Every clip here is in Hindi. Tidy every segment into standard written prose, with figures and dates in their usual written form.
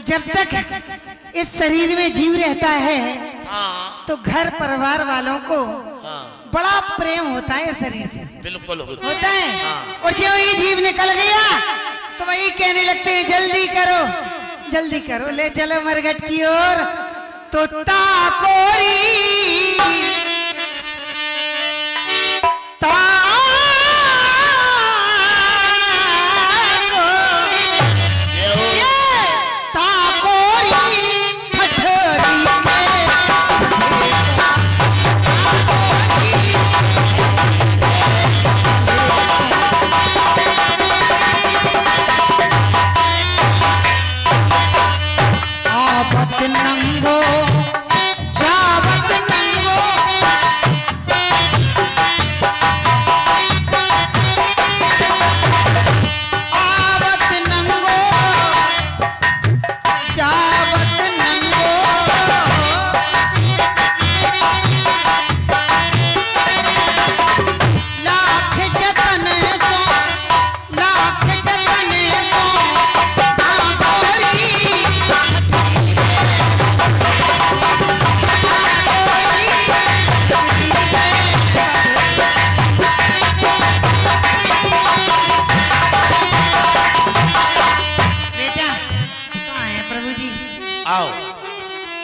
जब तक इस शरीर में जीव रहता है तो घर परिवार वालों को बड़ा प्रेम होता है शरीर से। बिल्कुल होता है। और जो ही जीव निकल गया तो वही कहने लगते हैं जल्दी करो जल्दी करो, ले चलो मरघट की ओर। तो ताकोरी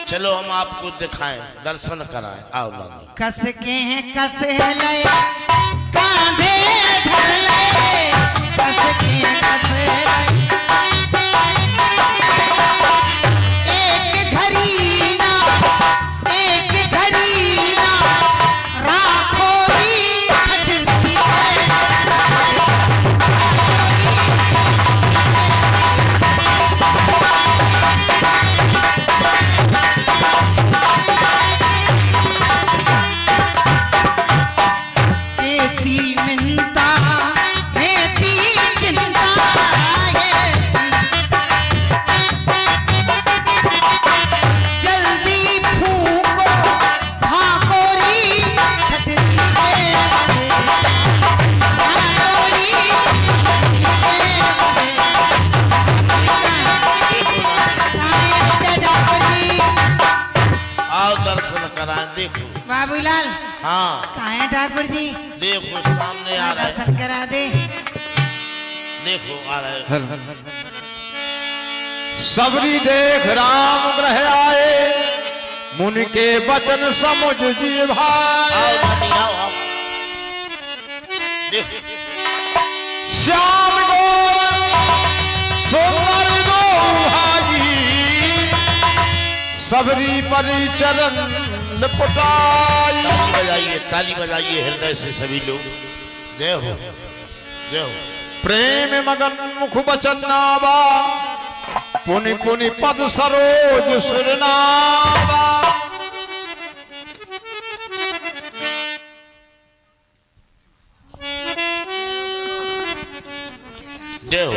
चलो हम आपको दिखाएं, दर्शन कराएं। आओ लालो। कस के हैं कस ले कांधे धर ले, कस के हैं कस ले एक घड़ी ना राखो री हटती है। देखो बाबूलाल। हाँ कहाँ है ठाकुर जी? देखो सामने आ रहा है, दर्शन करा दे। देखो आ रहा है। सबरी देख राम ग्रह आए, मुनि के वचन समुझ जी भाई। आओ नानी आओ आओ। देखो श्याम गौर सुंदर गोहाजी, सबरी परिचरण लपटाई। ताली बजाइए हृदय से सभी लोग। जय हो जय हो। प्रेम मगन मुख बचन नावा, पुनि पुनि पद सरोज सुरनावा। जय हो।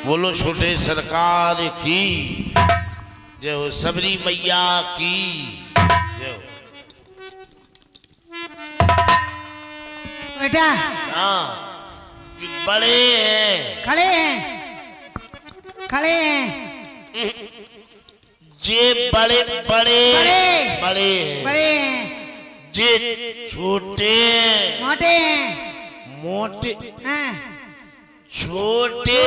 बोलो छोटे सरकार की जय हो, सबरी मैया की जय हो। बेटा हाँ बड़े हैं, खड़े हैं जे बड़े बड़े बड़े बड़े जे छोटे मोटे मोटे हैं, छोटे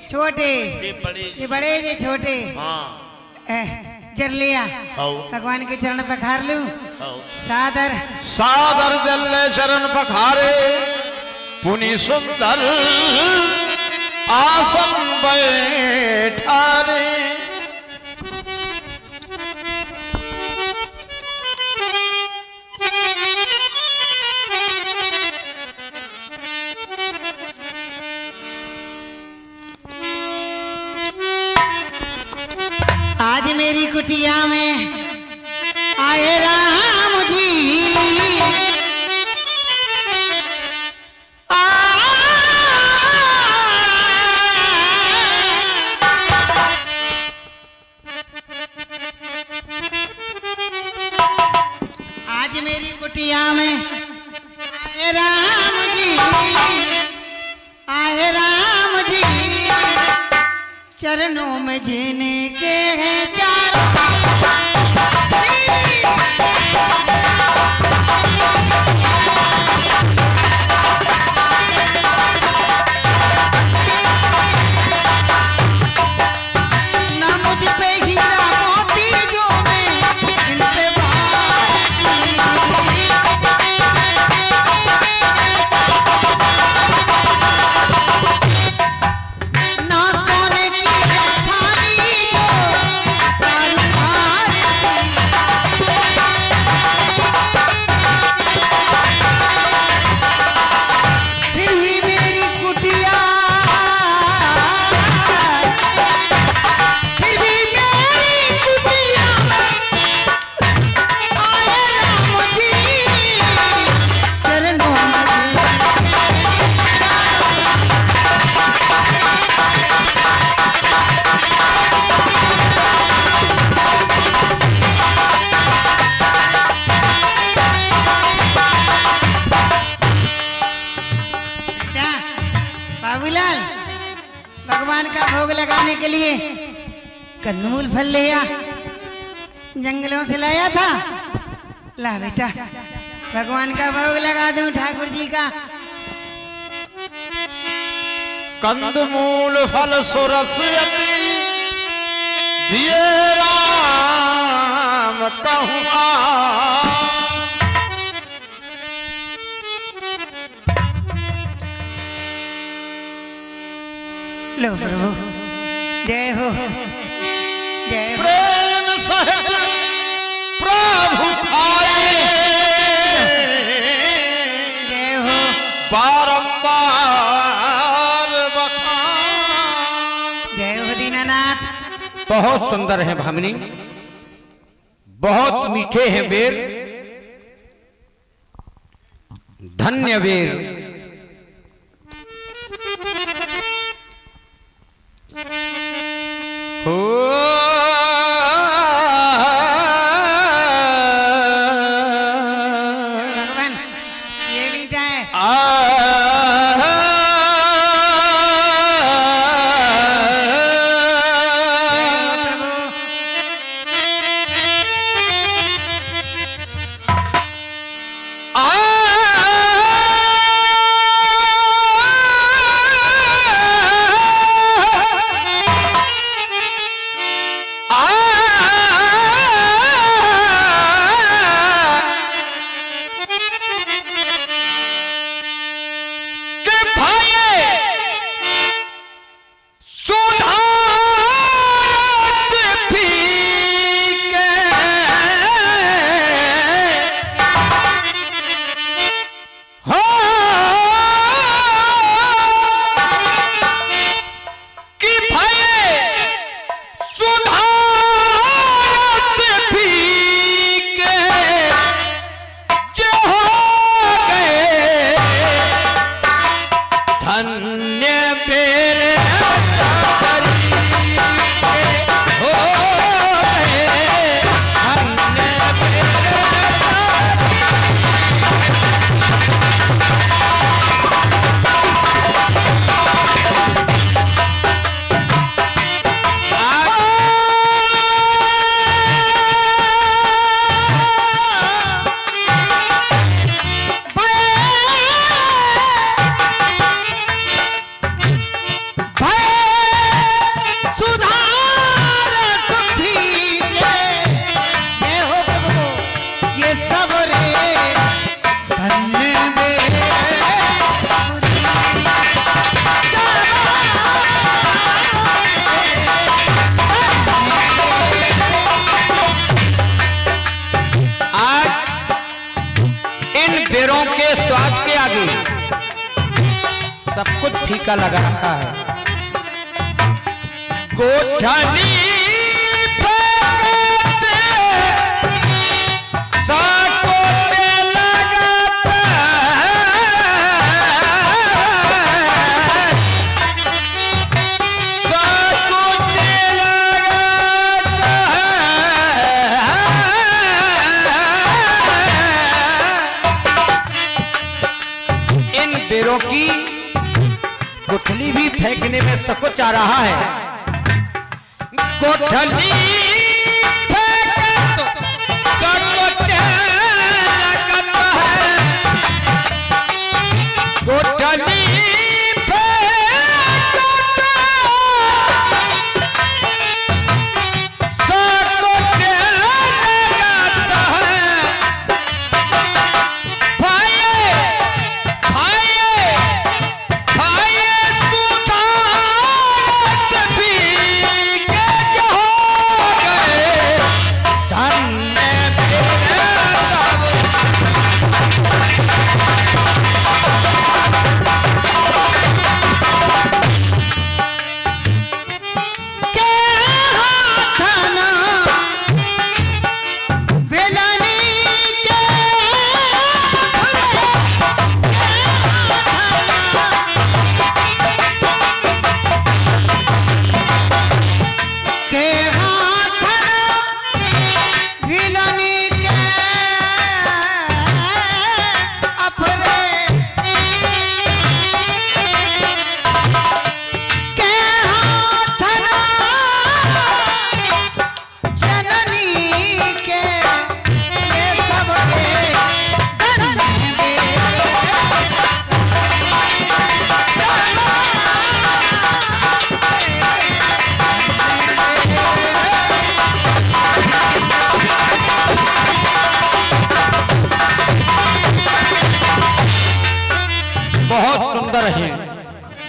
छोटे ये बड़े ये बड़े ये छोटे। हाँ जर लिया आओ भगवान के चरण पखार लूं। आओ। सादर सादर जल्ले चरण पखारे, पुनि सुंदर आसन बैठारे। आज मेरी कुटिया में आए राम जी, आज मेरी कुटिया में आए राम जी, आए राम जी। चरणों में जीने के हैं चारों ना मुझ पे हीरा मोती जो मैं इन पे ना सोने की थाली जो तालुहार फिर भी मेरी कुटिया फिर भी मेरी कुटिया आए राम जी चरणों में बेटा बाबूलाल भगवान का भोग लगाने के लिए कंदमूल फल लिया जंगलों से लाया था। ला बेटा भगवान का भोग लगा दूं ठाकुर जी का। कंदमूल फल सुरस यति दिए राम कहूँ लो प्रभु जय हो जय हो। प्रेम सहित प्रभु खाए जय हो बारंबार बखान। जय हो दीनानाथ। बहुत सुंदर है भामिनी, बहुत मीठे हैं बेर, धन्य बेर। हो भगवान ये मीठा है। जय हो प्रभु। सब कुछ फीका लगा रखा है। गोठनी बेरों की गुठली भी फेंकने में सकुच आ रहा है। गोठनी फेंकत सबको लगत है। गोठनी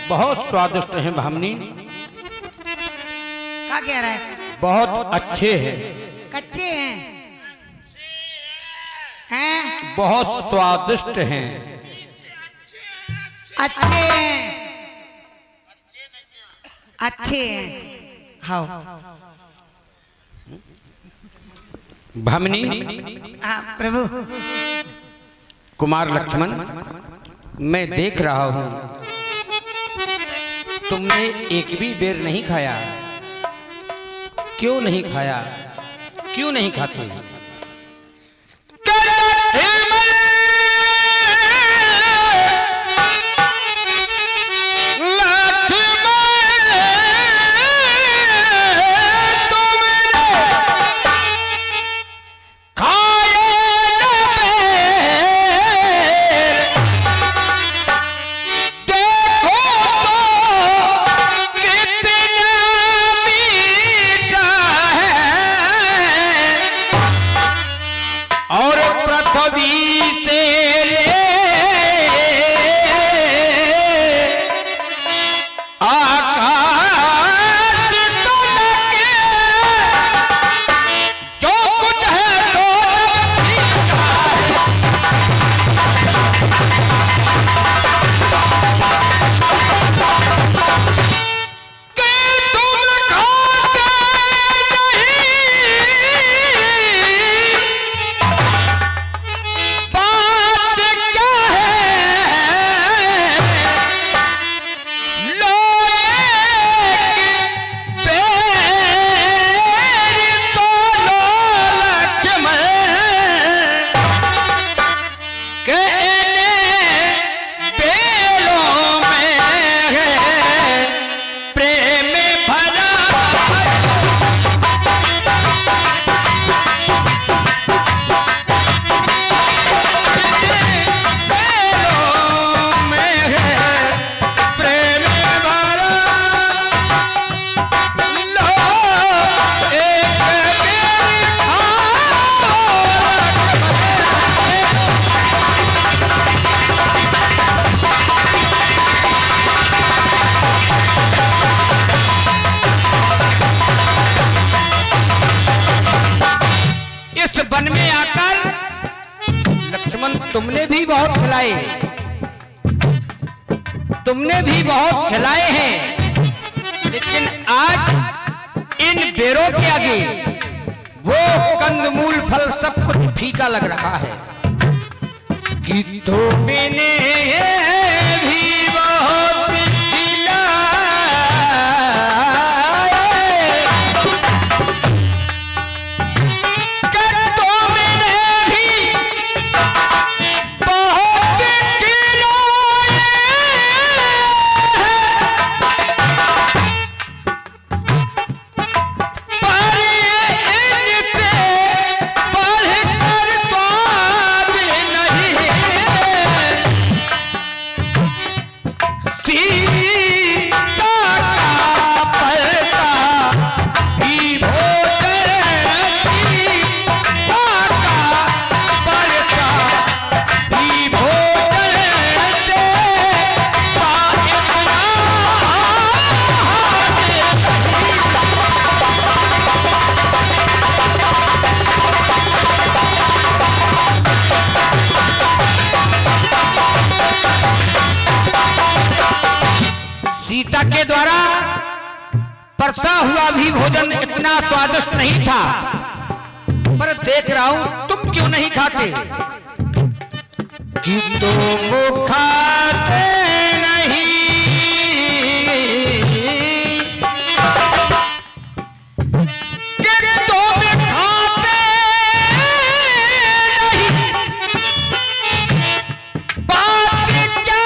बहुत स्वादिष्ट हैं भामनी। क्या कह रहा है? बहुत अच्छे हैं। कच्चे हैं? हैं? बहुत स्वादिष्ट हैं। अच्छे हैं। अच्छे हैं। हाँ भामनी। हाँ प्रभु। कुमार लक्ष्मण, मैं देख रहा हूं तुमने एक भी बेर नहीं खाया। क्यों नहीं खाया? क्यों नहीं खाते? तुमने भी बहुत खिलाए, तुमने भी बहुत खिलाए हैं, लेकिन आज इन बेरों के आगे वो कंदमूल फल सब कुछ फीका लग रहा है। कि तुमने भी बहुत परसा हुआ भी भोजन इतना स्वादिष्ट नहीं था, पर देख रहा हूं तुम क्यों नहीं खाते कि तुम खाते नहीं, कि तुम खाते नहीं, बात क्या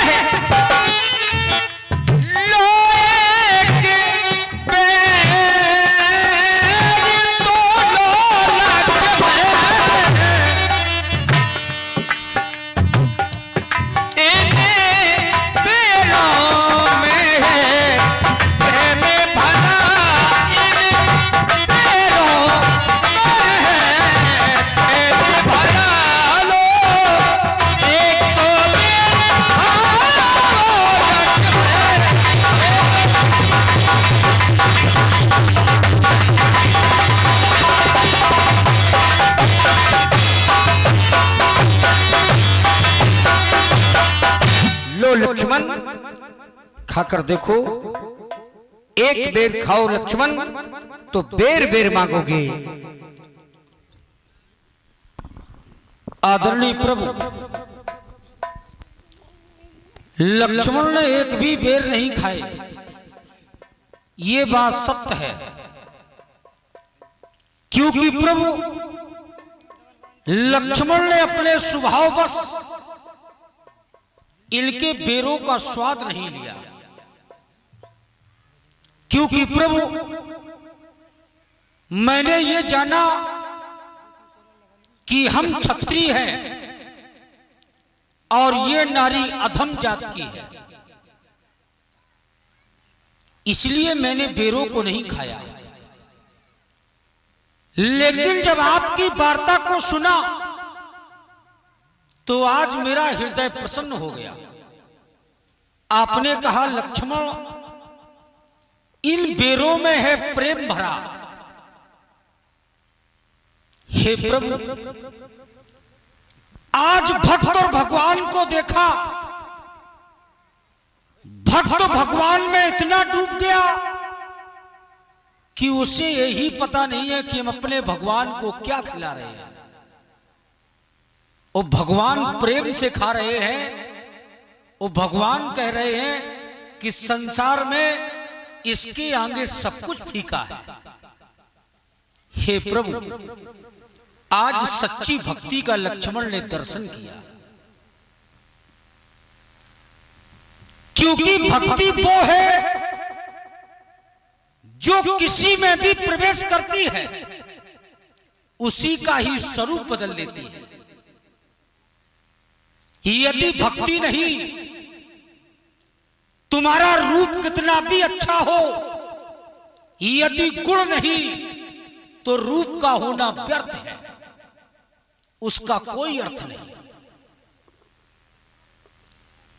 है लोहे के पैर तो लोलच में, इन्हें पैरों में है प्रेम भरा, इन पैरों में है प्रेम भरा, लो एक तो लो लक्ष्मण खाकर देखो, एक बेर खाओ लक्ष्मण तो बेर बेर मांगोगे। आदरणीय प्रभु, लक्ष्मण ने एक भी बेर नहीं खाए, ये बात सत्य है। क्योंकि प्रभु लक्ष्मण ने अपने स्वभाववश इनके बेरों का स्वाद नहीं लिया। क्योंकि प्रभु मैंने ये जाना कि हम क्षत्रिय हैं और ये नारी अधम जात की है, इसलिए मैंने बेरों को नहीं खाया। लेकिन जब आपकी वार्ता को सुना तो आज मेरा हृदय प्रसन्न हो गया। आपने कहा लक्ष्मण इन बेरों में है प्रेम भरा। हे प्रभु, आज भक्त और भगवान को देखा, भक्त भगवान में इतना डूब गया कि उसे यही पता नहीं है कि हम अपने भगवान को क्या खिला रहे हैं। वो भगवान प्रेम से खा रहे हैं, वो भगवान कह रहे हैं कि संसार में इसके आगे सब कुछ फीका है। हे प्रभु, आज सच्ची भक्ति का लक्ष्मण ने दर्शन किया। क्योंकि भक्ति वो है जो किसी में भी प्रवेश करती है, उसी का ही स्वरूप बदल देती है। यदि भक्ति नहीं, तुम्हारा रूप कितना भी अच्छा हो, यदि गुण नहीं तो रूप का होना व्यर्थ है, उसका कोई अर्थ नहीं।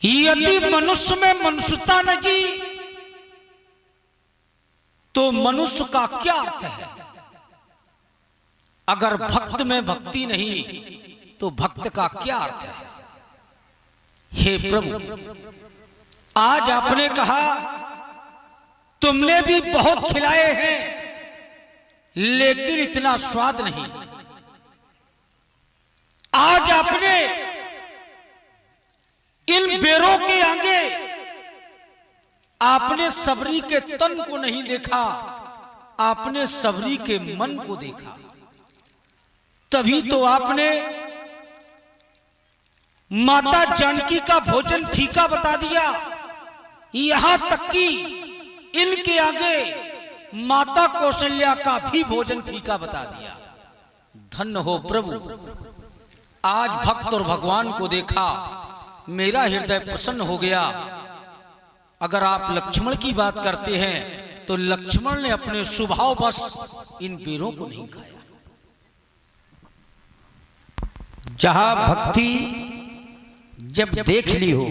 यदि मनुष्य में मनुष्यता नहीं तो मनुष्य का क्या अर्थ है। अगर भक्त में भक्ति नहीं तो भक्त का क्या अर्थ है। हे प्रभु, आज आपने कहा तुमने भी बहुत खिलाए हैं लेकिन इतना स्वाद नहीं। आज आपने इन बेरों के आगे आपने सबरी के तन को नहीं देखा, आपने सबरी के मन को देखा। तभी तो आपने माता जानकी का भोजन फीका बता दिया, यहां तक कि इनके आगे माता कौशल्या का भी भोजन फीका बता दिया। धन्य हो प्रभु, आज भक्त और भगवान को देखा, मेरा हृदय प्रसन्न हो गया। अगर आप लक्ष्मण की बात करते हैं तो लक्ष्मण ने अपने स्वभाव बस इन बेरों को नहीं खाया। जहां भक्ति जब देख ली हो,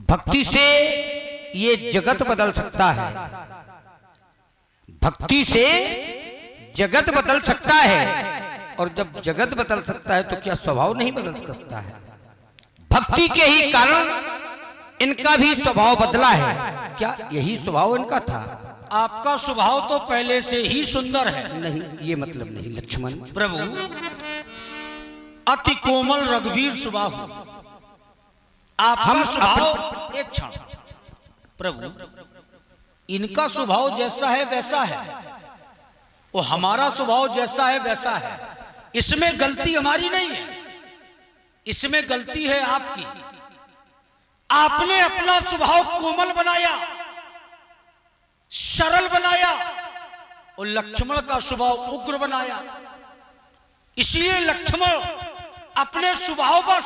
भक्ति से ये जगत बदल सकता है, भक्ति से जगत बदल सकता है। और जब जगत बदल सकता है तो क्या स्वभाव नहीं बदल सकता है। भक्ति के ही कारण इनका भी स्वभाव बदला है। क्या यही स्वभाव इनका था? आपका स्वभाव तो पहले से ही सुंदर है। नहीं, ये मतलब नहीं लक्ष्मण। प्रभु, अति कोमल रघुवीर स्वभाव, आपका स्वभाव एक क्षण। प्रभु, इनका स्वभाव जैसा है वैसा है, और हमारा स्वभाव जैसा है वैसा है। इसमें गलती हमारी नहीं है, इसमें गलती है आपकी। आपने अपना स्वभाव कोमल बनाया, सरल बनाया, और लक्ष्मण का स्वभाव उग्र बनाया। इसलिए लक्ष्मण अपने स्वभाव बस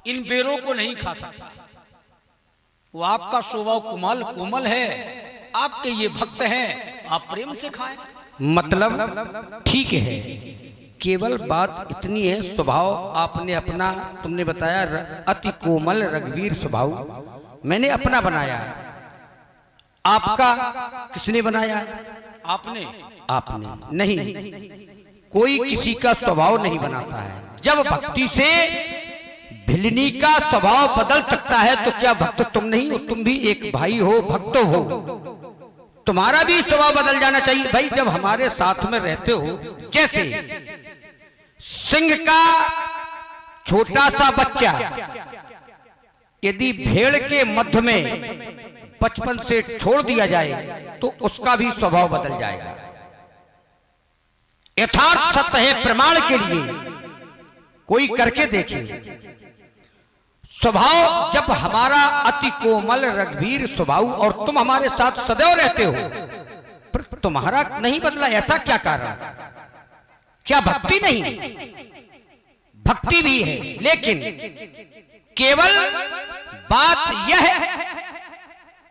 इन बेरों को नहीं खा सकता। वो आपका स्वभाव कोमल है, आपके ये भक्त हैं, आप प्रेम से खाएं। मतलब ठीक है, केवल बात इतनी है, स्वभाव आपने अपना, तुमने बताया अति कोमल रघुवीर स्वभाव, मैंने अपना बनाया। आपका किसने बनाया? आपने नहीं। कोई किसी का स्वभाव नहीं बनाता है। जब भक्ति से भिलनी का स्वभाव बदल सकता है तो क्या भक्त तुम नहीं हो? तुम भी एक भाई हो, भक्त हो, तुम्हारा भी स्वभाव बदल जाना चाहिए भाई। जब हमारे साथ में रहते हो, जैसे सिंह का छोटा सा बच्चा यदि भेड़ के मध्य में बचपन से छोड़ दिया जाए तो उसका भी स्वभाव बदल जाएगा। यथार्थ सत्य है, प्रमाण के लिए कोई करके देखे। स्वभाव जब हमारा अति कोमल रघुवीर स्वभाव और तुम हमारे साथ सदैव रहते हो, पर तुम्हारा नहीं बदला, ऐसा क्या कारण? क्या भक्ति नहीं? भक्ति भी है, लेकिन केवल बात यह है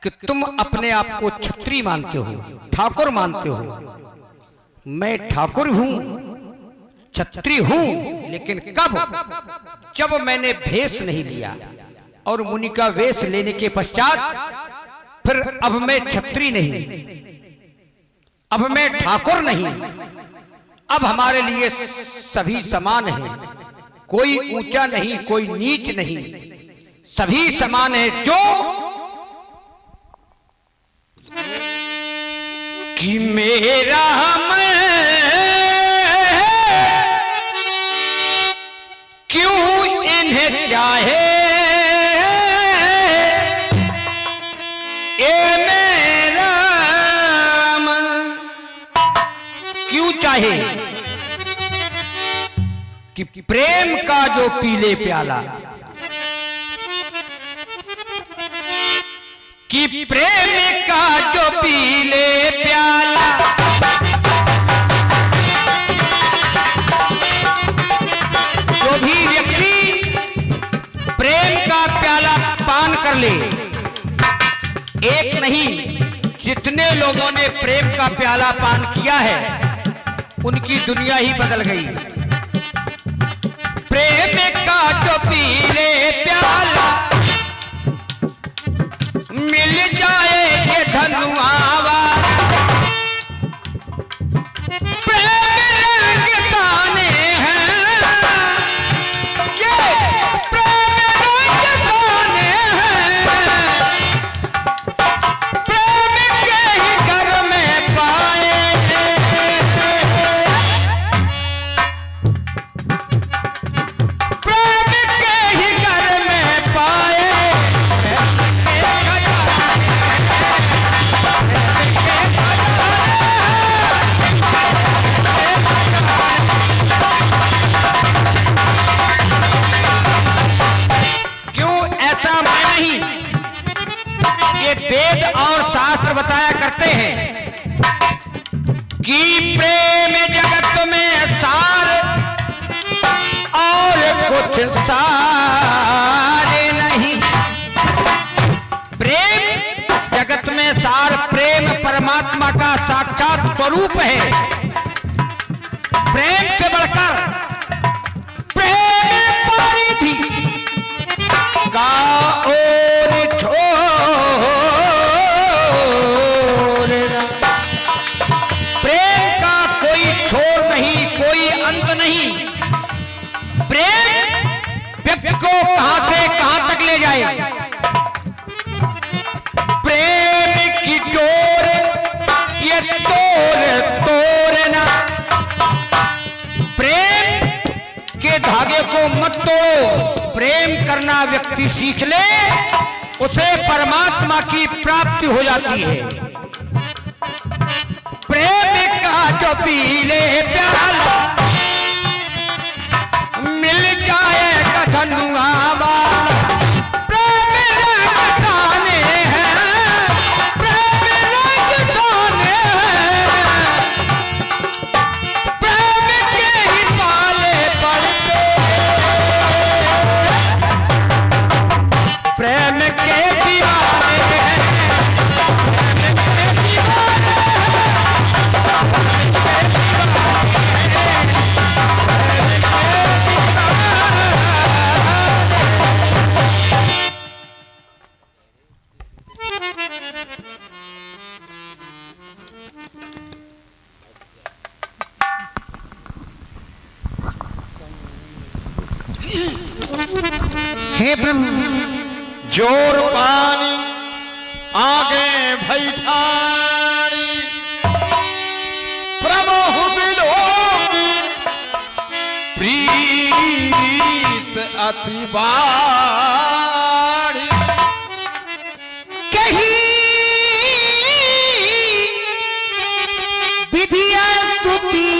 कि तुम अपने आप को क्षत्रिय मानते हो, ठाकुर मानते हो। मैं ठाकुर हूं, क्षत्रिय हूं, लेकिन कब? जब मैंने भेष नहीं लिया, और मुनि का वेश लेने के पश्चात फिर अब मैं क्षत्रिय नहीं, अब मैं ठाकुर नहीं, अब हमारे लिए सभी समान हैं। कोई ऊंचा नहीं, कोई नीच नहीं, सभी समान है। जो कि मेरा मैं क्यों इन्हें चाहे, ए मेरा मन क्यों चाहे? कि प्रेम का जो पीले प्याला, कि प्रेम का जो पीले प्याला, जो भी व्यक्ति प्रेम का प्याला पान कर ले, एक नहीं जितने लोगों ने प्रेम का प्याला पान किया है उनकी दुनिया ही बदल गई। प्रेम का जो पीले प्याला मिल जाए ये धनुआवा, प्रेम रंग गाने हैं, ये प्रेम रंग गाने हैं, प्रेम के ही घर में पाए, प्रेम के ही घर में पाए। वेद और शास्त्र बताया करते हैं कि प्रेम जगत में सार और कुछ सारे नहीं। प्रेम जगत में सार, प्रेम परमात्मा का साक्षात स्वरूप है। प्रेम से बढ़कर प्रेम परिधि का और छोड़, प्रेम का कोई छोर नहीं, कोई अंत नहीं। प्रेम व्यक्ति को कहां से कहां तक ले जाए। प्रेम की डोर करना व्यक्ति सीख ले, उसे परमात्मा की प्राप्ति हो जाती है। प्रेम का जो पी ले प्याला, मिल जाएगा धनुआ वाला। प्रेम रंग जाने हैं, प्रेम रंग जाने हैं, प्रेम के ही पाले पड़ते, प्रेम के दीवाने हैं, प्रेम के दीवाने हे प्रभु, जोर पानी आगे भैठारी, प्रभु बिलो प्रीत अति बारी। कहीं विधिया स्तुति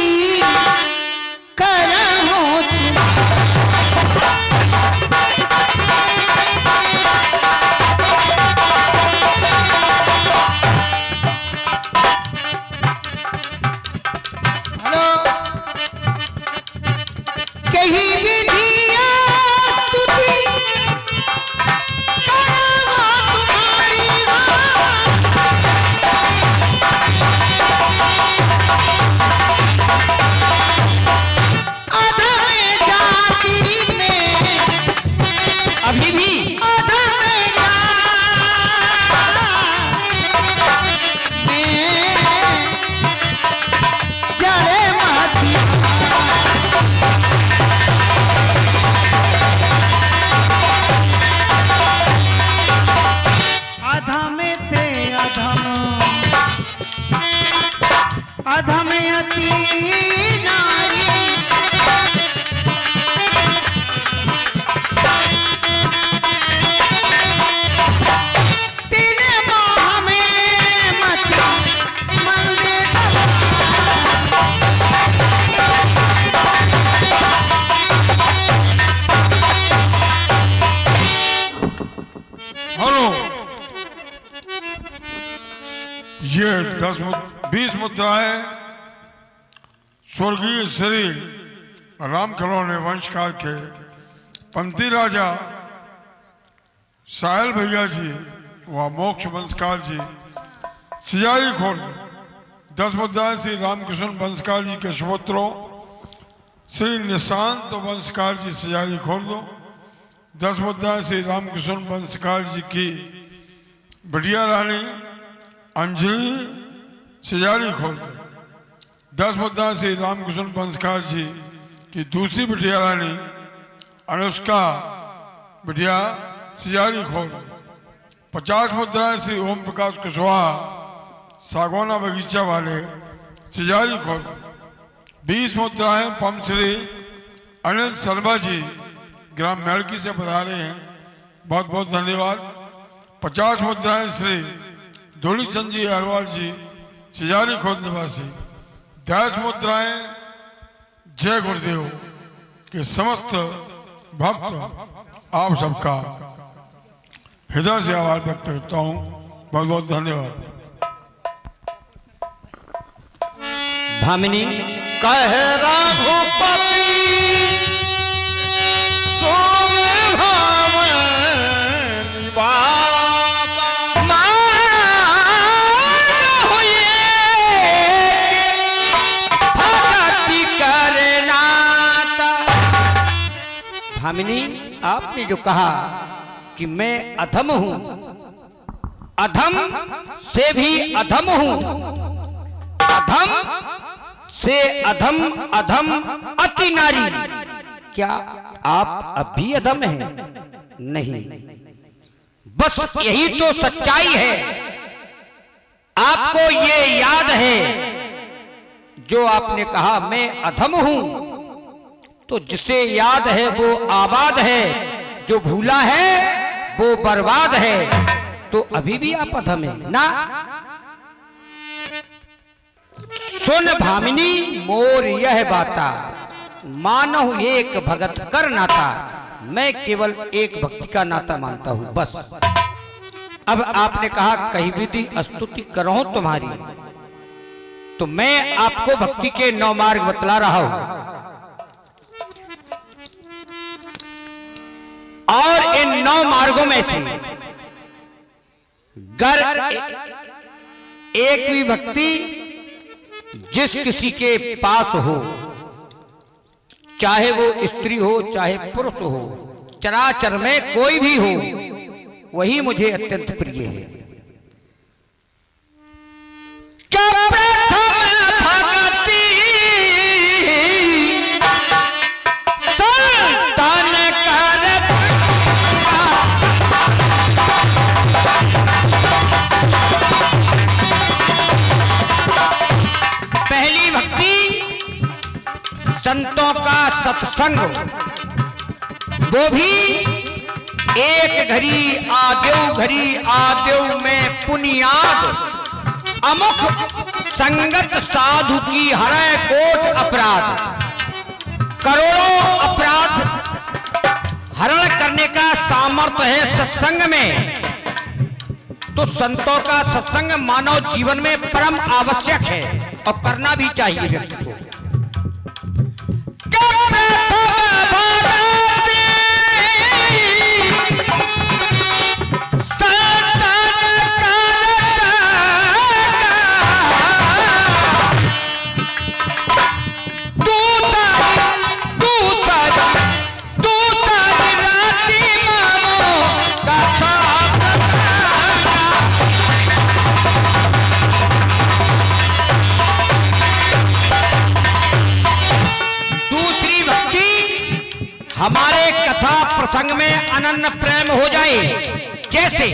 करहु तुम, हेलो, कहीं विधिया स्तुति करहु तुम्हारी अधम जाति में, अभी भी अधम जाति में जड़े महती अधम थे अधम, अधम अति नारी, तीन माह में मति मल दे हेलो, ये 20 मुद्राएं स्वर्गीय श्री राम खिलौने वंशकाल के पंथी राजा साहिल भैया जी व मोक्ष वंशकाल जी सिजारी खोल। 10 मुद्राएं श्री रामकृष्ण वंशकाल जी के सुपुत्रों श्री निशांत वंशकाल जी सिजारी खोल दो। 10 मुद्राएं श्री रामकृष्ण वंशकाल जी की बिटिया रानी अंजलि सिजारी खोल दो। 10 मुद्राएं श्री रामकृष्ण वंशकाल जी की दूसरी बिटिया रानी अनुष्का बिटिया सिजारी खोल दो। 50 मुद्राएं श्री ओम प्रकाश कुशवाहा सागौना बगीचा वाले सिजारी खोल दो। 20 मुद्राएं पम श्री अनिल शर्मा जी ग्राम मैड़की से पधारे हैं, बहुत बहुत धन्यवाद। 50 मुद्राएं श्री धूलीचंद जी अहरवाल जी सिजारी खोद निवासी। 10 मुद्राएं जय गुरुदेव के समस्त भक्त आप सबका हृदय से आभार व्यक्त करता हूँ, बहुत बहुत धन्यवाद। भामिनी कह रघुपति सोने भावन निवाता, मान हुए भक्ति करना। भामिनी, आपने जो कहा कि मैं अधम हूं, अधम से भी अधम हूं, अधम से अधम, अधम अति नारी, क्या आप अब भी अधम हैं? नहीं, बस यही तो सच्चाई है। आपको ये याद है जो आपने कहा मैं अधम हूं, तो जिसे याद है वो आबाद है, जो भूला है वो बर्बाद है। तो अभी भी आप अधम है ना। सुन भामिनी मोर यह बाता, मानो एक भगत कर नाता, मैं केवल एक भक्ति का नाता मानता हूं बस। अब आपने कहा कही विधि स्तुति करो तुम्हारी, तो मैं आपको भक्ति के 9 मार्ग बतला रहा हूं। और इन 9 मार्गों में से गर एक भी भक्ति जिस किसी के पास हो, चाहे वो स्त्री हो चाहे पुरुष हो, चराचर में कोई भी हो, वही मुझे अत्यंत प्रिय है। क्या प्रथम भगति संतान करत, पहली भक्ति संतों का सत्संग, वो भी एक घड़ी आदेव में पुनियाद, अमुख संगत साधु की हरै कोट अपराध। करोड़ों अपराध हरण करने का सामर्थ्य है सत्संग में। तो संतों का सत्संग मानव जीवन में परम आवश्यक है और करना भी चाहिए व्यक्ति को। हमारे कथा प्रसंग में अनन्य प्रेम हो जाए, जैसे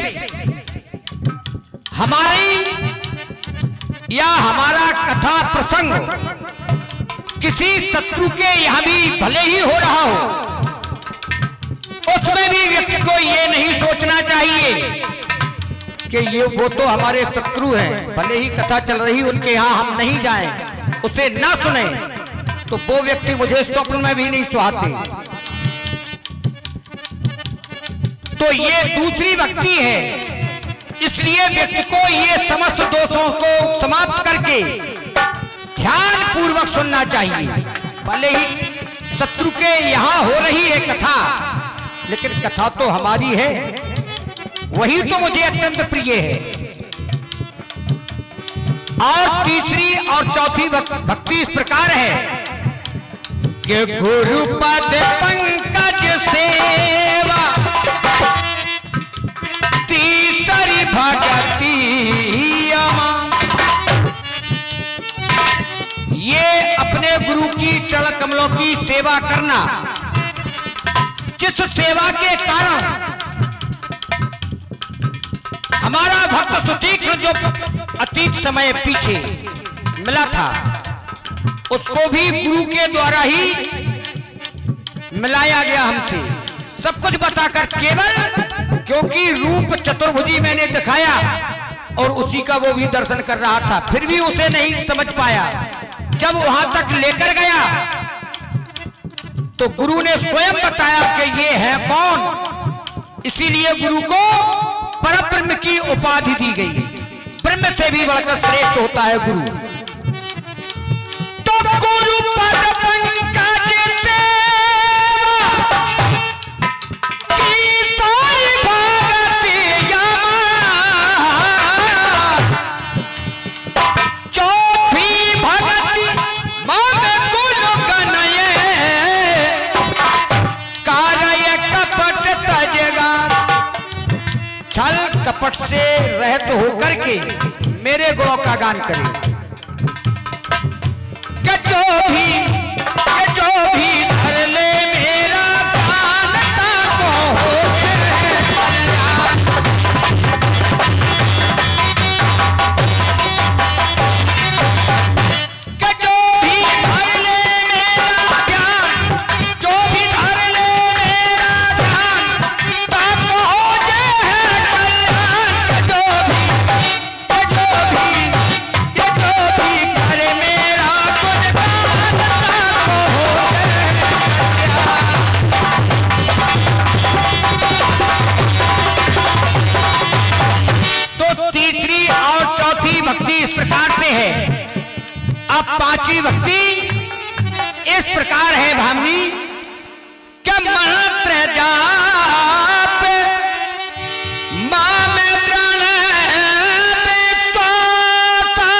हमारा कथा प्रसंग किसी शत्रु के यहां भी भले ही हो रहा हो, उसमें भी व्यक्ति को ये नहीं सोचना चाहिए कि वो तो हमारे शत्रु हैं, भले ही कथा चल रही उनके यहां हम नहीं जाएं, उसे ना सुने, तो वो व्यक्ति मुझे स्वप्न में भी नहीं सुहाते। तो ये दूसरी भक्ति है। इसलिए व्यक्ति को ये समस्त दोषों को समाप्त करके ध्यान पूर्वक सुनना चाहिए। भले ही शत्रु के यहां हो रही है कथा, लेकिन कथा तो हमारी है, वही तो मुझे अत्यंत प्रिय है। और तीसरी और चौथी भक्ति इस प्रकार है कि गुरुपद पंकज सेवा, तीसरी भक्ति ये अपने गुरु की चरण कमलों की सेवा करना, जिस सेवा के कारण हमारा भक्त सुतीक्ष्ण जो अतीत समय पीछे मिला था, उसको भी गुरु के द्वारा ही मिलाया गया हमसे, सब कुछ बताकर, केवल क्योंकि रूप चतुर्भुजी मैंने दिखाया और उसी का वो भी दर्शन कर रहा था, फिर भी उसे नहीं समझ पाया। जब वहां तक लेकर गया तो गुरु ने स्वयं बताया कि ये है कौन। इसीलिए गुरु को परब्रह्म की उपाधि दी गई। ब्रह्म से भी बढ़कर श्रेष्ठ होता है गुरु। तो गुरु पद पंकज सेवा, तीसरी भक्ति यमा, चौथी भक्ति मन गुण गनये, कार्य कपट तजेगा। छल कपट से रहित होकर के मेरे गुणों का गान करें। जो भी धर ले मेरा ध्यान ताको हो कि जो भी धर ले मेरा ध्यान, जो भी धर ले मेरा ध्यान, भक्ति इस प्रकार से है। अब पांचवी भक्ति इस प्रकार है भामिनी कि मंत्र जाप मां में प्रण विश्वासा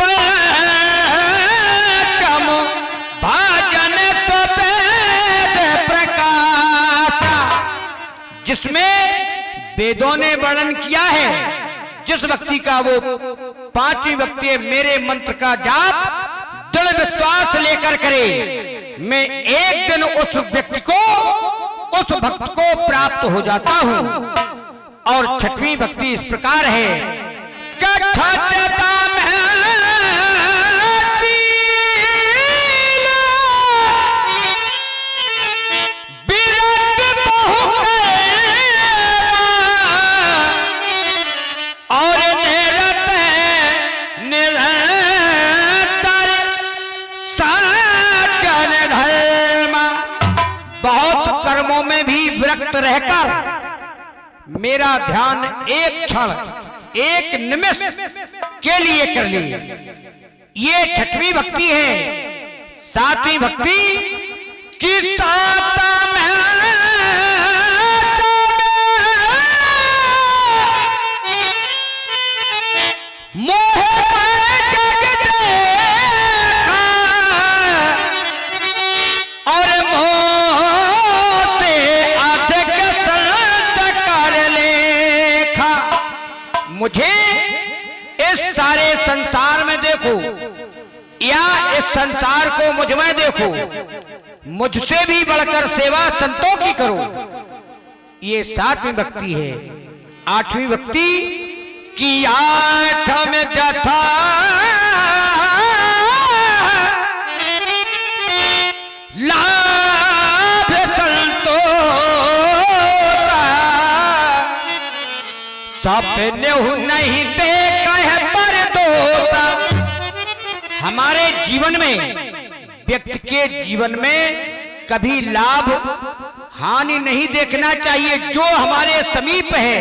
पंचम भाजन सवेद प्रकाशा, जिसमें वेदों ने वर्णन किया है जिस व्यक्ति का वो पांचवी व्यक्ति मेरे मंत्र का जाप दृढ़ विश्वास लेकर करे, मैं एक दिन उस व्यक्ति को, उस भक्त को प्राप्त हो जाता हूं। और छठवीं भक्ति इस प्रकार है कि छठता में विरक्त रहकर मेरा ध्यान एक क्षण, एक निमिष के लिए कर ली। ये छठवीं भक्ति है। सातवीं भक्ति की साता में मोह जग देखा और मुझे इस सारे संसार में देखो या इस संसार को मुझ में देखो, मुझसे भी बढ़कर सेवा संतों की करो। ये सातवीं भक्ति है। आठवीं भक्ति की आठ में जथा लाभ संतो सपने नहीं देखा है पर दोता। हमारे जीवन में, व्यक्ति के जीवन में कभी लाभ हानि नहीं देखना चाहिए। जो हमारे समीप है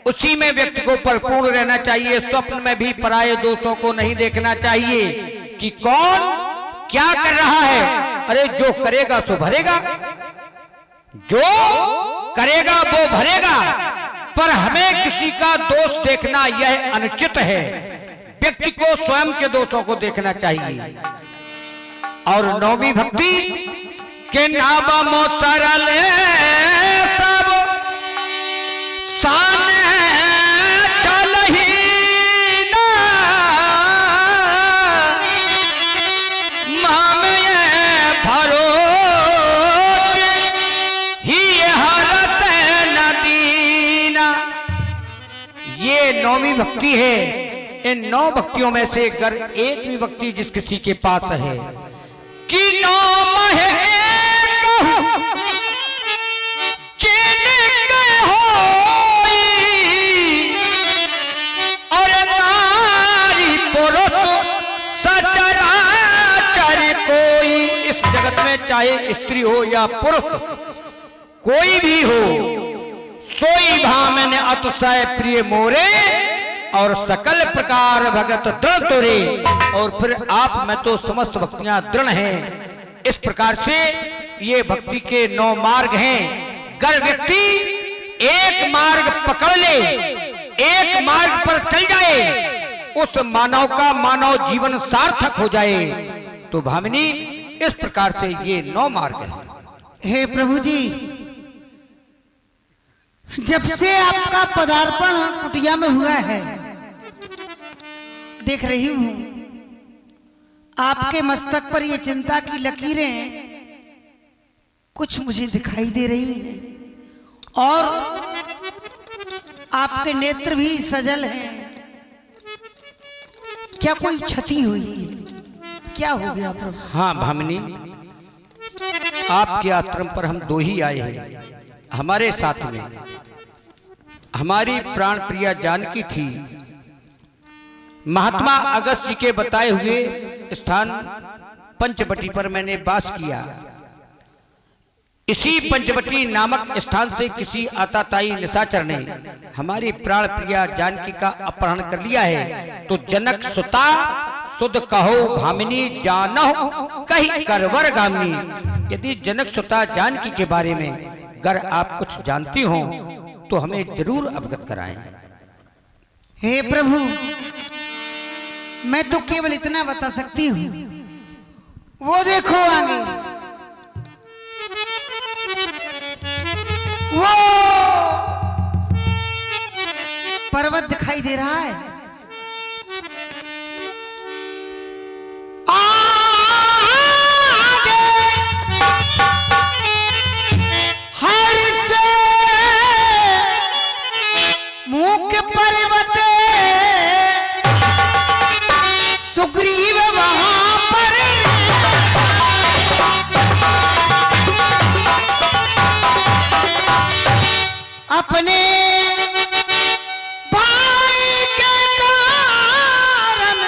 उसी में व्यक्ति को परिपूर्ण रहना चाहिए। स्वप्न में भी पराये दोषों को नहीं देखना चाहिए कि कौन क्या कर रहा है। अरे जो करेगा सो भरेगा, जो करेगा वो भरेगा। पर हमें किसी का दोष देखना यह अनुचित है। व्यक्ति को स्वयं के दोषों को देखना चाहिए। और नौवीं भक्ति के नाम सरल सब सान चल ही ना माम भरो ही हरत नदीना। ये नौवीं भक्ति है। इन 9 भक्तियों में से अगर एक भी भक्ति जिस किसी के पास है कि 9 मह एक जिनके होई और नारी पुरुष सचराचर कोई, इस जगत में चाहे स्त्री हो या पुरुष कोई भी हो, सोई भामन अतिशय प्रिय मोरे और सकल प्रकार भगत दृढ़ तोरे। और फिर आप में तो समस्त भक्तियां दृढ़ हैं। इस प्रकार से ये भक्ति के 9 मार्ग हैं। अगर व्यक्ति एक मार्ग पकड़ ले, एक मार्ग पर चल जाए, उस मानव का मानव जीवन सार्थक हो जाए। तो भामिनी इस प्रकार से ये 9 मार्ग हैं। हे प्रभु जी, जब से आपका पदार्पण कुटिया में हुआ है देख रही हूं, आपके मस्तक पर ये चिंता की लकीरें कुछ मुझे दिखाई दे रही हैं और आपके नेत्र भी सजल हैं। क्या कोई क्षति हुई है? क्या हो गया प्रभु? हाँ भामिनी, आपके आश्रम पर हम 2 ही आए हैं। हमारे साथ में हमारी प्राण प्रिया जानकी थी। महात्मा अगस्त्य जी के बताए हुए स्थान पंचवटी पर मैंने वास किया। इसी पंचवटी नामक स्थान से किसी आताताई निशाचर ने हमारी प्राण प्रिया जानकी का अपहरण कर लिया है, तो जनक सुता सुध कहो भामिनी जानहो कही करवर गामिनी। यदि जनक सुता जानकी के बारे में अगर आप कुछ जानती हो तो हमें जरूर अवगत कराएं। हे प्रभु, मैं तो केवल इतना बता सकती हूँ, वो देखो आगे वो पर्वत दिखाई दे रहा है। आगे हर से मुख पर्वत सुग्रीव वहां पर अपने भाई के कारण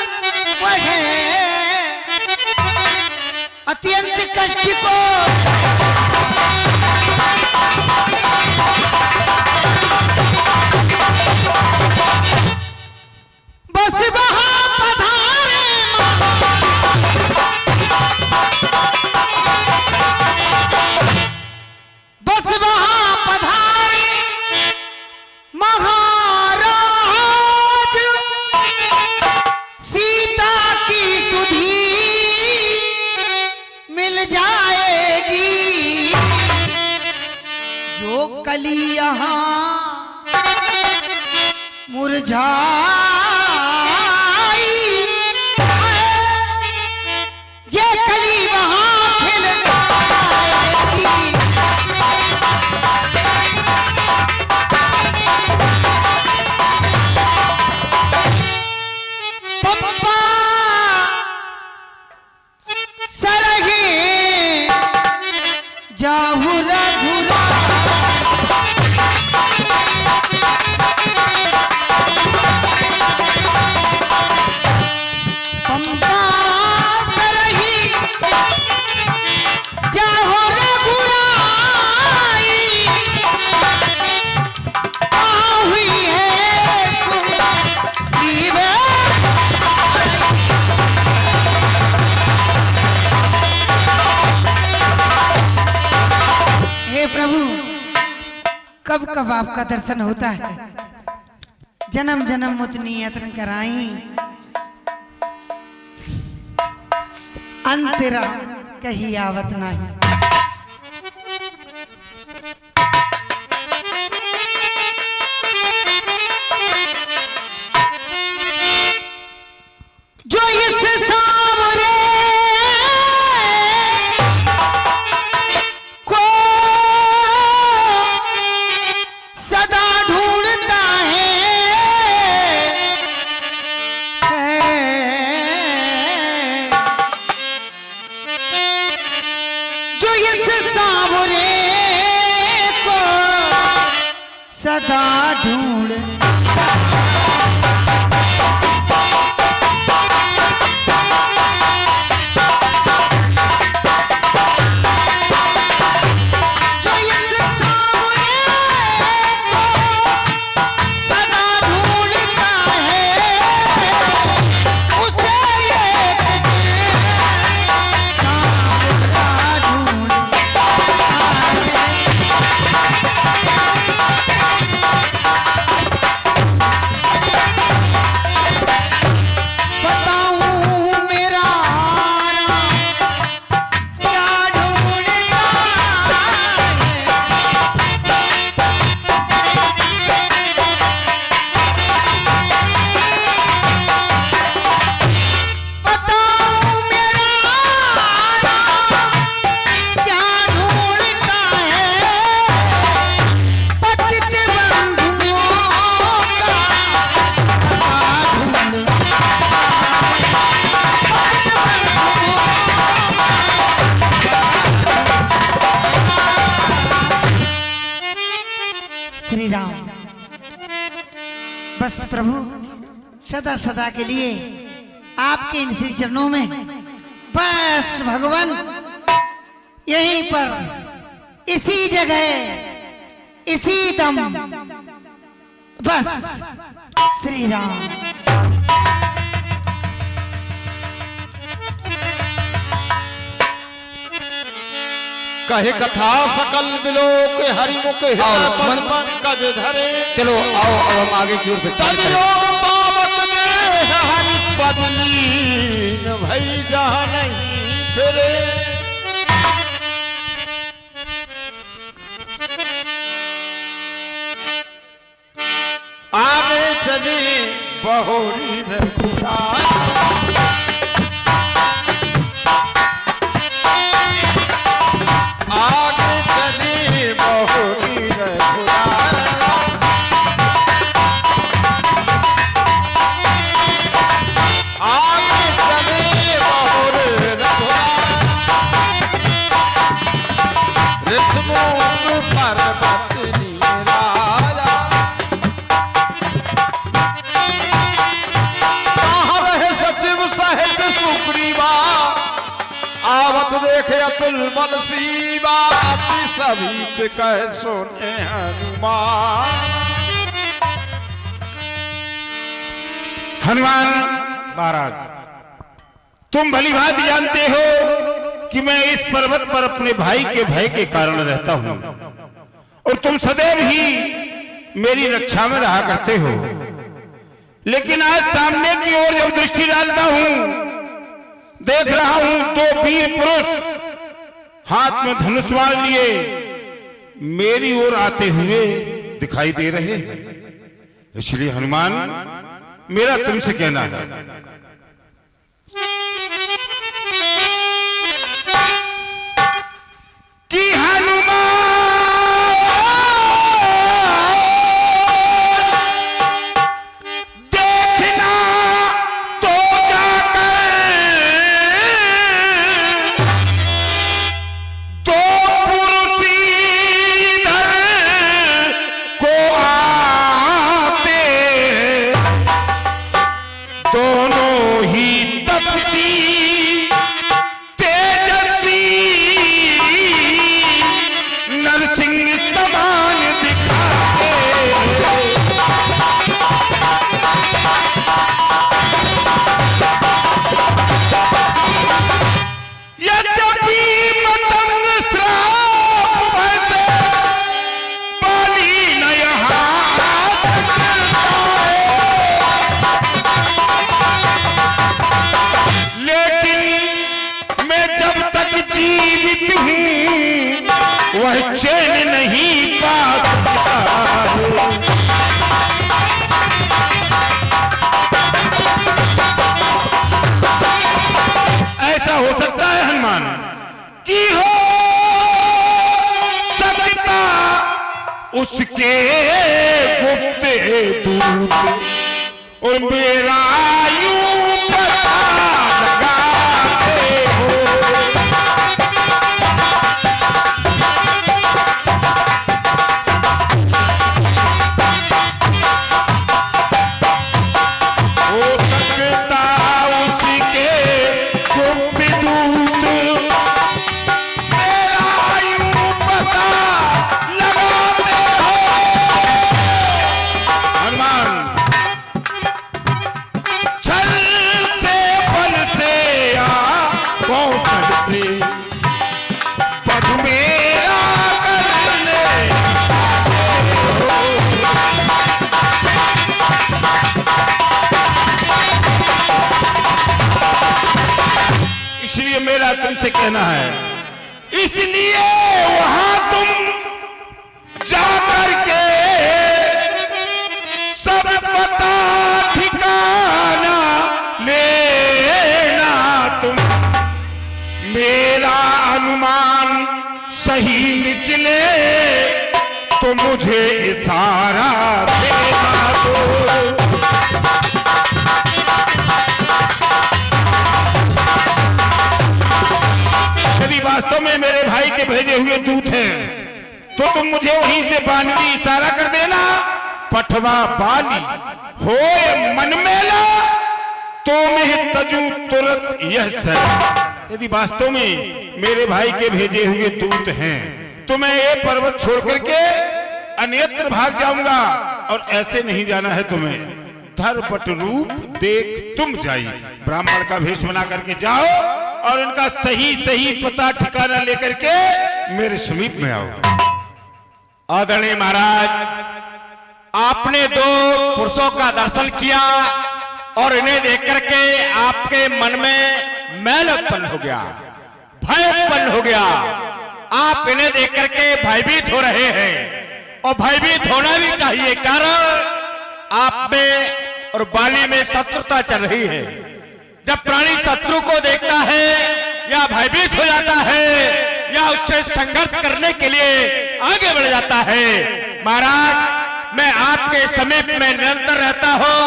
वह अत्यंत कष्ट को बस वहां पधारे बस वहां पधारे महाराज सीता की सुधी मिल जाएगी, जो कली यहाँ मुरझाई है, ये कली वहां खिल जाएगी। पंपा सरगे जाहु रघुरा पंपा सरही जाहु रघुराई हुई है सुग्रीव। हे प्रभु, कब कब आपका दर्शन होता है, जन्म जन्म मुतनी यत्न कराई, अंतरा कही आवत नहीं। जो इस सामने को सदा ढूंढता है, जो इस सामने को सदा ढूंढ श्री राम। बस प्रभु, सदा सदा के लिए आपके इन श्री चरणों में बस भगवान यहीं पर इसी जगह इसी दम बस श्री राम। कहे कथा सकल बिलोक हरिमुख लक्ष्मण। पंकज धरे। चलो आओ अब हम आगे की ओर तब लोग पावक में हरि पद लीन भई जहाँ नहीं फिरे। आगे चले बहोरी रघुराई। आगे चले बहोरी रघुराई। आगे चले बहोरी रघुराई। ऋषमुख पर्वत नीराया। कहाँ रहे सचिव सहित सुग्रीवा। आवत देखे अतुल मन सीवा। अति सभी कह सोने हनुमान। हनुमान महाराज, तुम भली भांति जानते हो कि मैं इस पर्वत पर अपने भाई के भय के कारण रहता हूं और तुम सदैव ही मेरी रक्षा में रहा करते हो। लेकिन आज सामने की ओर जब दृष्टि डालता हूं, देख रहा हूं दो वीर पुरुष हाथ में धनुष बाण लिए मेरी ओर आते हुए दिखाई दे रहे हैं। इसलिए हनुमान, मेरा तुमसे कहना है कि हनुमान देखना तो जाकर दो पुरुष इधर को आते, दोनों ही तपसी तेजस्वी नरसिंह समान दिखाते। यद्यपि मतंग श्राप भय से बाली न यहाँ लेकिन मैं जब तक जीवित हूं वह चैन नहीं पा सकता। ऐसा हो सकता है हनुमान कि हो सकता उसके गुप्त दूत और मेरा यूं पता लगाते हो। हो सकता उसके गुप्त दूत मेरा यूं पता लगाते हो। हनुमान, छल से बल से आ कौशल से पद मेरा करने इसलिए मेरा तुमसे कहना है, इसलिए वहां तुम जाकर के सब पता ठिकाना लेना। तुम मेरा अनुमान सही निकले तो मुझे इशारा देना दो। यदि वास्तव में मेरे भाई के भेजे हुए दूत हैं तो तुम मुझे वहीं से बानवी इशारा कर देना। पठवा बाली होए मन मेला तो में तजू तुरंत यह सर। यदि वास्तव में मेरे भाई के भेजे हुए दूत हैं तो मैं ये पर्वत छोड़ करके अन्यत्र भाग जाऊंगा, और ऐसे नहीं जाना है तुम्हें। धरपट रूप देख तुम जाई, ब्राह्मण का भेष बना करके जाओ और इनका सही सही पता ठिकाना लेकर के मेरे समीप में आओ। आदरणीय महाराज, आपने दो पुरुषों का दर्शन किया और इन्हें देख करके आपके मन में मैल उत्पन्न हो गया, भय उत्पन्न हो गया। आप इन्हें देख करके भयभीत हो रहे हैं और भयभीत होना भी चाहिए, कारण आप में और बाली में शत्रुता चल रही है। जब प्राणी शत्रु को देखता है या भयभीत हो जाता है या उससे संघर्ष करने के लिए आगे बढ़ जाता है। महाराज, मैं आपके समीप में निरंतर रहता हूं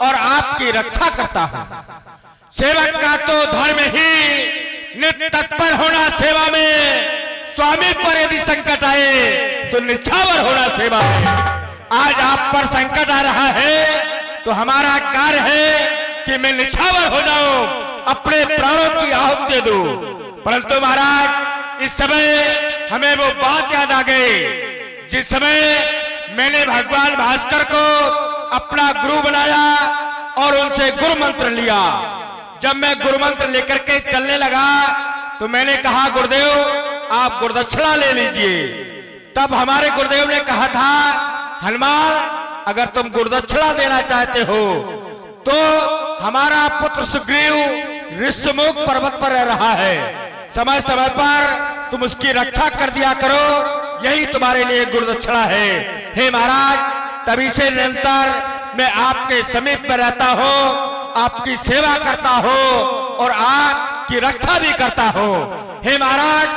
और आपकी रक्षा करता हूं। सेवक का तो धर्म ही नित्य तत्पर होना सेवा में, स्वामी पर यदि संकट आए तो निछावर होना सेवा में। आज आप पर संकट आ रहा है तो हमारा कार्य है कि मैं निछावर हो जाऊं, अपने प्राणों की आहुति दे दूं। परंतु महाराज, इस समय हमें वो बात याद आ गई जिस समय मैंने भगवान भास्कर को अपना गुरु बनाया और उनसे गुरु मंत्र लिया। जब मैं गुरु मंत्र लेकर के चलने लगा तो मैंने कहा, गुरुदेव आप गुरुदक्षिणा ले लीजिए। तब हमारे गुरुदेव ने कहा था, हनुमान अगर तुम गुरुदक्षिणा देना चाहते हो तो हमारा पुत्र सुग्रीव ऋषमुख पर्वत पर रह रहा है, समय समय पर तुम उसकी रक्षा कर दिया करो, यही तुम्हारे लिए गुरुदक्षिणा है। हे महाराज, तभी से निरंतर मैं आपके समीप में रहता हूँ, आपकी सेवा करता हूँ और आपकी रक्षा भी करता हूँ। हे महाराज,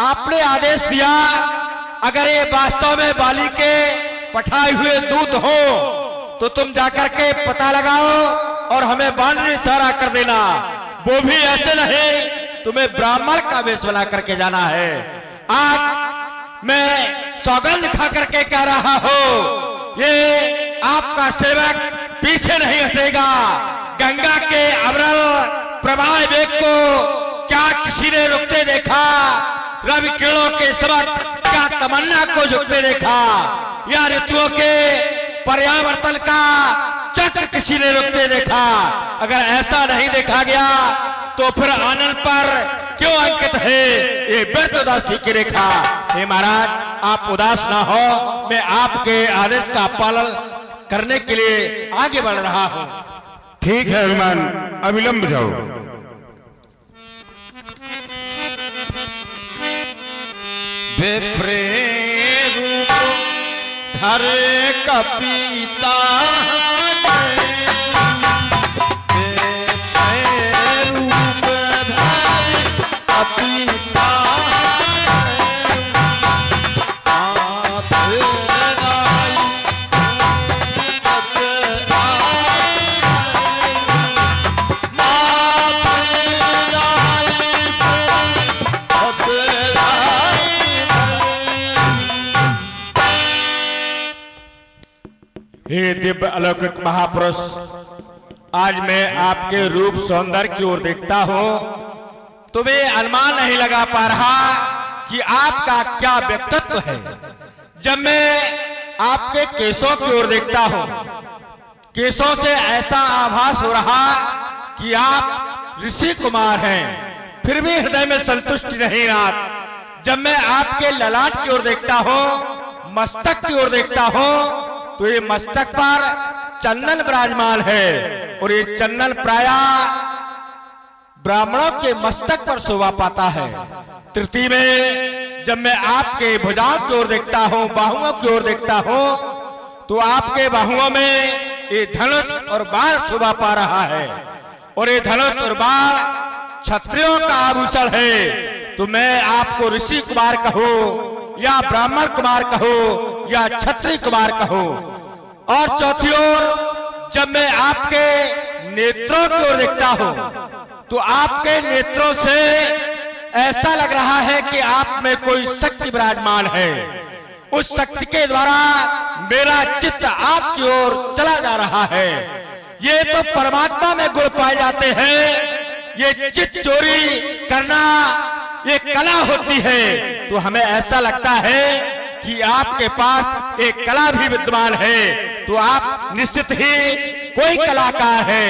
आपने आदेश दिया अगर ये वास्तव में बाली के पठाए हुए दूत हो तो तुम जाकर के पता लगाओ और हमें बांधने इशारा कर देना। वो भी ऐसे नहीं, तुम्हें ब्राह्मण का वेश बना करके जाना है। आज मैं सौगंध खा करके कह रहा हूं, ये आपका सेवक पीछे नहीं हटेगा। गंगा के अविरल प्रवाह वेग को क्या किसी ने रुकते देखा? रवि किरणों के समक्ष क्या तमन्ना को झुकते देखा? या ऋतुओं के पर्यावर्तन का चक्र किसी ने रुकते देखा? अगर ऐसा नहीं देखा गया तो फिर आनंद पर क्यों अंकित है ये व्यर्थ उदासी की रेखा? हे महाराज, आप उदास ना हो, मैं आपके आदेश का पालन करने के लिए आगे बढ़ रहा हूं। ठीक है हनुमान, अविलंब जाओ। विप्रेम धर कपीता हे दिव्य अलौकिक महापुरुष, आज मैं आपके रूप सौंदर्य की ओर देखता हूं, तुम्हें अनुमान नहीं लगा पा रहा कि आपका क्या व्यक्तित्व है। जब मैं आपके केशों की ओर देखता हूं, केशों से ऐसा आभास हो रहा कि आप ऋषि कुमार हैं, फिर भी हृदय में संतुष्टि नहीं नाथ। जब मैं आपके ललाट की ओर देखता हूं, मस्तक की ओर देखता हूं, तो ये मस्तक पर चंदन विराजमान है और ये चंदन प्रायः ब्राह्मणों के मस्तक पर शोभा पाता है। तृतीय में जब मैं आपके भुजाओं की ओर देखता हूं, बाहुओं की ओर देखता हूं, तो आपके बाहुओं में ये धनुष और बाण शोभा पा रहा है और ये धनुष और बाण क्षत्रियों का आभूषण है। तो मैं आपको ऋषि कुमार कहूं या ब्राह्मण कुमार कहो या क्षत्रिय कुमार कहो। और चौथी ओर जब मैं आपके नेत्रों की ओर देखता हूं, तो आपके नेत्रों से ऐसा लग रहा है कि आप में कोई शक्ति विराजमान है। उस शक्ति के द्वारा मेरा चित्त आपकी ओर चला जा रहा है। ये तो परमात्मा में गुण पाए जाते हैं। ये चित्त चोरी करना ये कला होती है। तो हमें ऐसा लगता है कि आपके पास एक कला भी विद्यमान है, तो आप निश्चित ही कोई कलाकार है।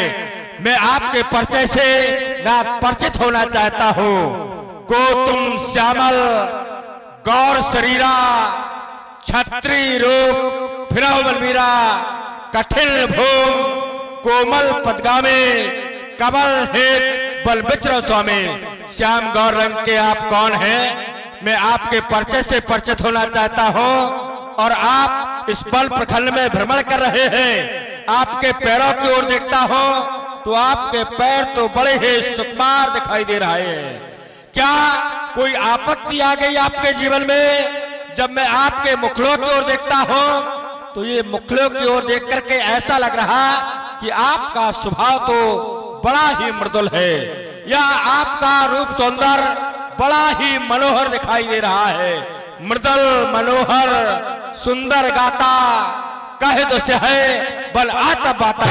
मैं आपके परिचय से ना परिचित होना चाहता हूं। को तुम श्यामल गौर शरीरा, छत्री रूप फिरौ बलबीरा, कठिन भोग कोमल पदगामे, कमल हेत बल विचरो स्वामी। श्याम गौर रंग के आप कौन हैं? मैं आपके परिचय से परिचित होना चाहता हूं। और आप इस पल प्रखंड में भ्रमण कर रहे हैं। आपके पैरों की ओर देखता हूं तो आपके पैर तो बड़े ही सुकुमार दिखाई दे रहे हैं। क्या कोई आपत्ति आ गई आपके जीवन में? जब मैं आपके मुखड़ों की ओर देखता हूं तो ये मुखड़ों की ओर देख करके ऐसा लग रहा कि आपका स्वभाव तो बड़ा ही मृदुल है, या आपका रूप सौंदर्य बड़ा ही मनोहर दिखाई दे रहा है। मृदुल मनोहर सुंदर गाता, कहे तो से है बल आता बाता।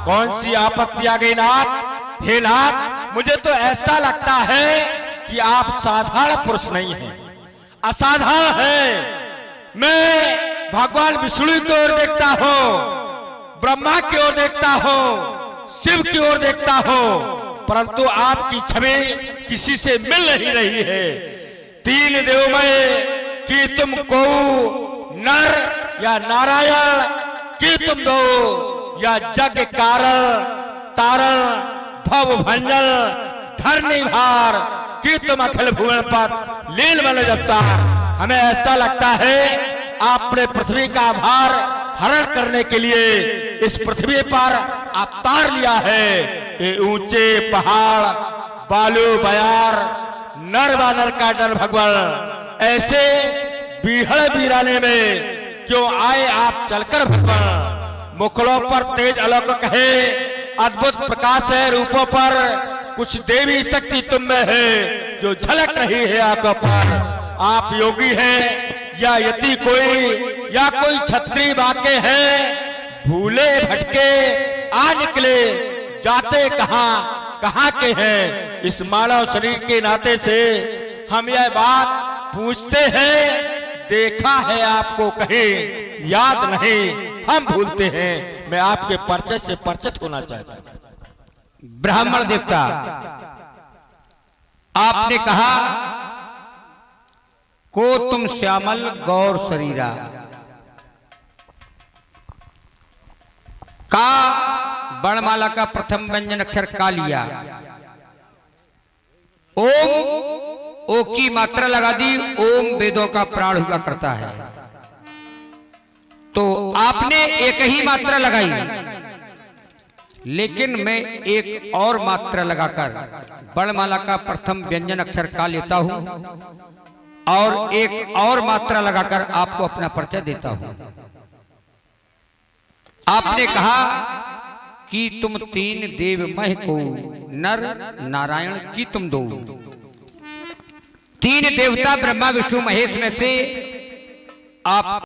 कौन सी आपत्ति आ गई नाथ? हे नाथ, मुझे तो ऐसा लगता है कि आप साधारण पुरुष नहीं हैं, असाधारण हैं। मैं भगवान विष्णु की ओर देखता हूं, ब्रह्मा की ओर देखता हूं, शिव की ओर देखता हूं, परंतु आपकी छवि किसी से मिल नहीं रही है। तीन देवमय कि तुम को नर या नारायण, कि तुम दो या जग कारण तारण भव भंजन धरनी भार, कि तुम अखिल भुवन पथ लील मन जपतार। हमें ऐसा लगता है आपने पृथ्वी का भार हरण करने के लिए इस पृथ्वी पर अवतार लिया है। ये ऊंचे पहाड़, बालू बयार, नर वानर का डर भगवान, ऐसे बीहड़ बीराने में क्यों आए आप चलकर भगवान? मुखड़ों पर तेज अलौकिक है, अद्भुत प्रकाश है रूपों पर, कुछ देवी शक्ति तुम में है जो झलक रही है आंखों पर। आप योगी हैं या यति कोई, या कोई छत्री बाके हैं? भूले भटके आ निकले, जाते कहां के हैं? इस मानव शरीर के नाते से हम यह बात पूछते हैं, देखा है आपको कहीं याद नहीं, हम भूलते हैं। मैं आपके परिचय से परिचित होना चाहता हूं। ब्राह्मण देवता, आपने कहा को तुम श्यामल गौर शरीरा, का वर्णमाला का प्रथम व्यंजन अक्षर का लिया, ओम ओ की मात्रा लगा दी। ओम वेदों का प्राण हुआ करता है, तो आपने एक ही मात्रा लगाई, लेकिन मैं एक और मात्रा लगाकर वर्णमाला का प्रथम व्यंजन अक्षर का लेता हूं और एक और मात्रा लगाकर आपको अपना परिचय देता हूं। आपने कहा कि तुम तीन देवमय को नर नारायण की तुम दो। तीन देवता ब्रह्मा विष्णु महेश में से आप